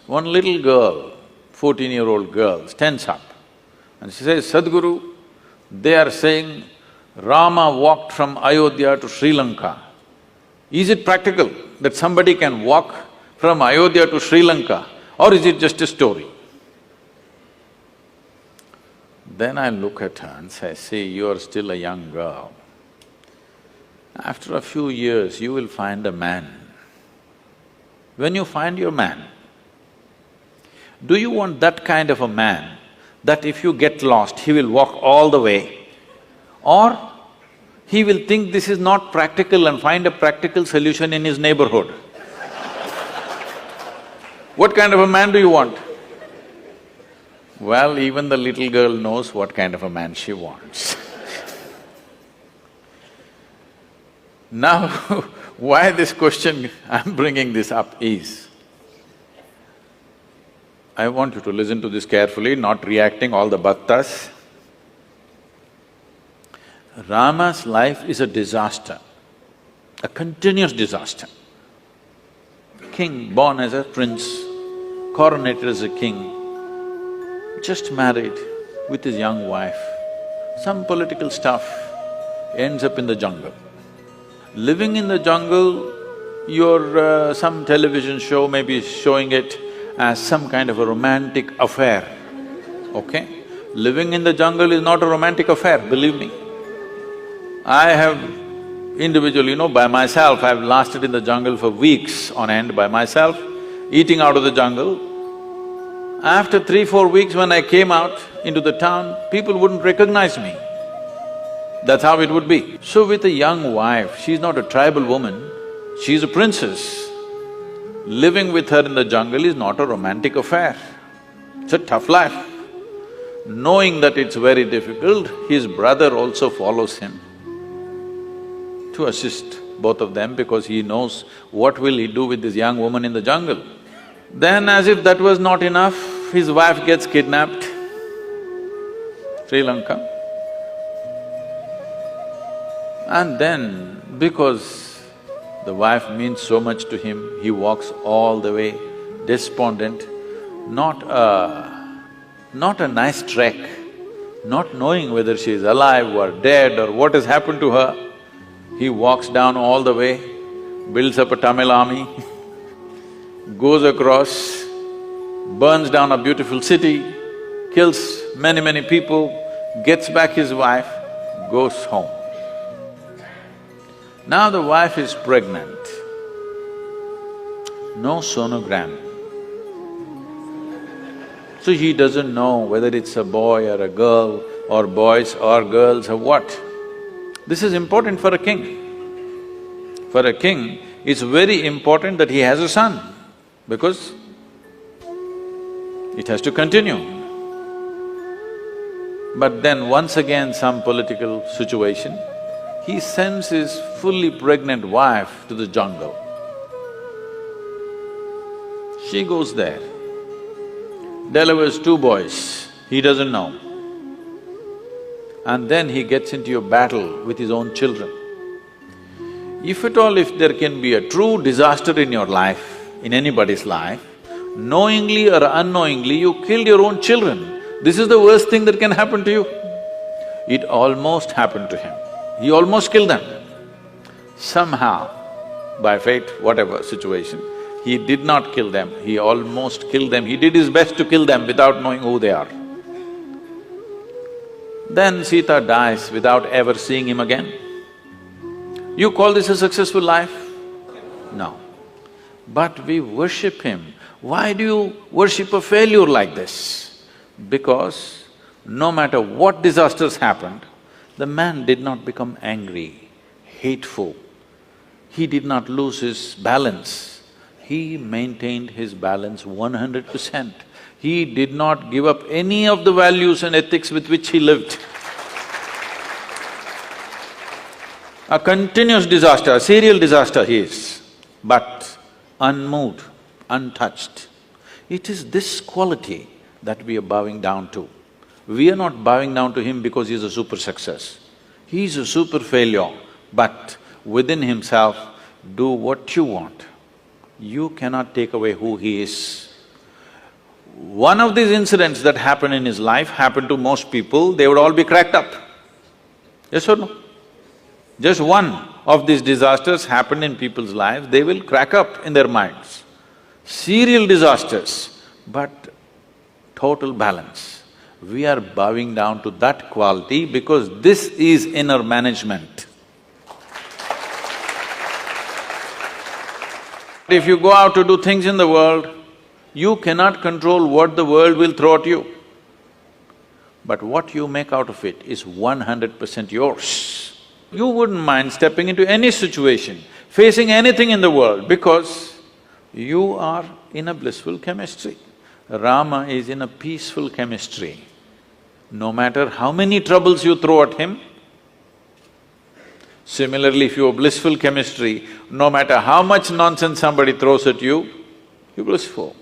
one little girl, 14-year-old girl, stands up and she says, Sadhguru, they are saying Rama walked from Ayodhya to Sri Lanka. Is it practical that somebody can walk from Ayodhya to Sri Lanka, or is it just a story? Then I look at her and say, see, you are still a young girl. After a few years, you will find a man. When you find your man, do you want that kind of a man that if you get lost, he will walk all the way? Or he will think this is not practical and find a practical solution in his neighborhood? What kind of a man do you want? Well, even the little girl knows what kind of a man she wants. Now, why this question I'm bringing this up is, I want you to listen to this carefully, not reacting all the bhaktas. Rama's life is a disaster, a continuous disaster. King born as a prince, coronated as a king, just married with his young wife, some political stuff, ends up in the jungle. Living in the jungle, some television show may be showing it as some kind of a romantic affair, okay? Living in the jungle is not a romantic affair, believe me. I have individually, by myself, I've lasted in the jungle for weeks on end by myself, eating out of the jungle. After 3-4 weeks when I came out into the town, people wouldn't recognize me. That's how it would be. So with a young wife, she's not a tribal woman, she's a princess. Living with her in the jungle is not a romantic affair, it's a tough life. Knowing that it's very difficult, his brother also follows him to assist both of them because he knows what will he do with this young woman in the jungle. Then as if that was not enough, his wife gets kidnapped, Sri Lanka. And then, because the wife means so much to him, he walks all the way, despondent, not a nice trek, not knowing whether she is alive or dead or what has happened to her. He walks down all the way, builds up a Tamil army, goes across, burns down a beautiful city, kills many people, gets back his wife, goes home. Now the wife is pregnant, no sonogram. So he doesn't know whether it's a boy or a girl or boys or girls or what. This is important for a king. For a king, it's very important that he has a son because it has to continue. But then once again some political situation, he sends his fully pregnant wife to the jungle. She goes there, delivers 2 boys, he doesn't know. And then he gets into a battle with his own children. If at all, if there can be a true disaster in your life, in anybody's life, knowingly or unknowingly, you killed your own children. This is the worst thing that can happen to you. It almost happened to him. He almost killed them. Somehow, by fate, whatever situation, he did not kill them, he almost killed them. He did his best to kill them without knowing who they are. Then Sita dies without ever seeing him again. You call this a successful life? No. But we worship him. Why do you worship a failure like this? Because no matter what disasters happened, the man did not become angry, hateful. He did not lose his balance. He maintained his balance 100%. He did not give up any of the values and ethics with which he lived. A continuous disaster, a serial disaster he is, but unmoved, untouched. It is this quality that we are bowing down to. We are not bowing down to him because he is a super success. He is a super failure, but within himself, do what you want. You cannot take away who he is. one of these incidents that happened in his life happened to most people, they would all be cracked up. Yes or no? Just one of these disasters happened in people's lives, they will crack up in their minds. Serial disasters, but total balance. We are bowing down to that quality because this is inner management. If you go out to do things in the world, you cannot control what the world will throw at you. But what you make out of it is 100% yours. You wouldn't mind stepping into any situation, facing anything in the world because you are in a blissful chemistry. Rama is in a peaceful chemistry. No matter how many troubles you throw at him, similarly if you have blissful chemistry, no matter how much nonsense somebody throws at you, you're blissful.